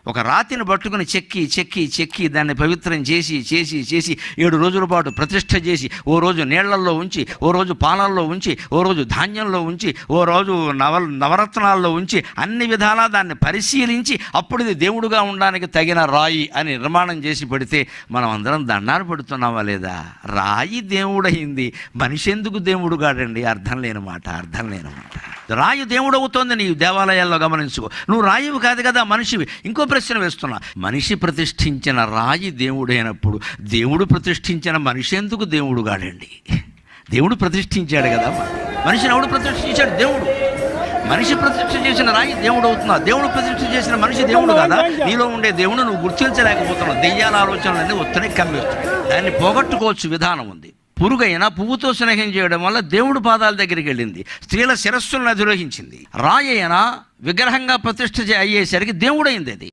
ఒక రాతిని పట్టుకుని చెక్కి చెక్కి చెక్కి దాన్ని పవిత్రం చేసి చేసి చేసి 7 రోజుల పాటు ప్రతిష్ఠ చేసి, ఓ రోజు నీళ్లల్లో ఉంచి, ఓ రోజు పాలల్లో ఉంచి, ఓ రోజు ధాన్యంలో ఉంచి, ఓ రోజు నవరత్నాల్లో ఉంచి, అన్ని విధాలా దాన్ని పరిశీలించి అప్పుడు ఇది దేవుడుగా ఉండడానికి తగిన రాయి అని నిర్మాణం చేసి పెడితే మనం అందరం దండాలు పెడుతున్నావా లేదా? రాయి దేవుడయింది, మనిషి ఎందుకు దేవుడు కాడండి? అర్థం లేని మాట. రాయి దేవుడు అవుతోంది నీ దేవాలయాల్లో గమనించుకో. నువ్వు రాయివి కాదు కదా, మనిషివి. ఇంకో ప్రశ్న వేస్తున్నా, మనిషి ప్రతిష్ఠించిన రాయి దేవుడైనప్పుడు దేవుడు ప్రతిష్ఠించిన మనిషి ఎందుకు దేవుడు కాడండి? దేవుడు ప్రతిష్ఠించాడు కదా మనిషిని. ఎవడు ప్రతిష్ఠించాడు? దేవుడు. మనిషి ప్రతిష్ఠ చేసిన రాయి దేవుడు అవుతున్నా, దేవుడు ప్రతిష్ఠ చేసిన మనిషి దేవుడు కదా. నీలో ఉండే దేవుడు నువ్వు గుర్తించలేకపోతున్నావు. దెయ్యాల ఆలోచనలన్నీ ఒత్తనే కమ్మేస్తాయి. దాన్ని పోగొట్టుకోవచ్చు, విధానం ఉంది. పురుగైనా పువ్వుతో స్నేహం చేయడం వల్ల దేవుడు పాదాల దగ్గరికి వెళ్ళింది, స్త్రీల శిరస్సులను అధిరోహించింది. రాయి అయినా విగ్రహంగా ప్రతిష్ఠ అయ్యేసరికి దేవుడైంది అది.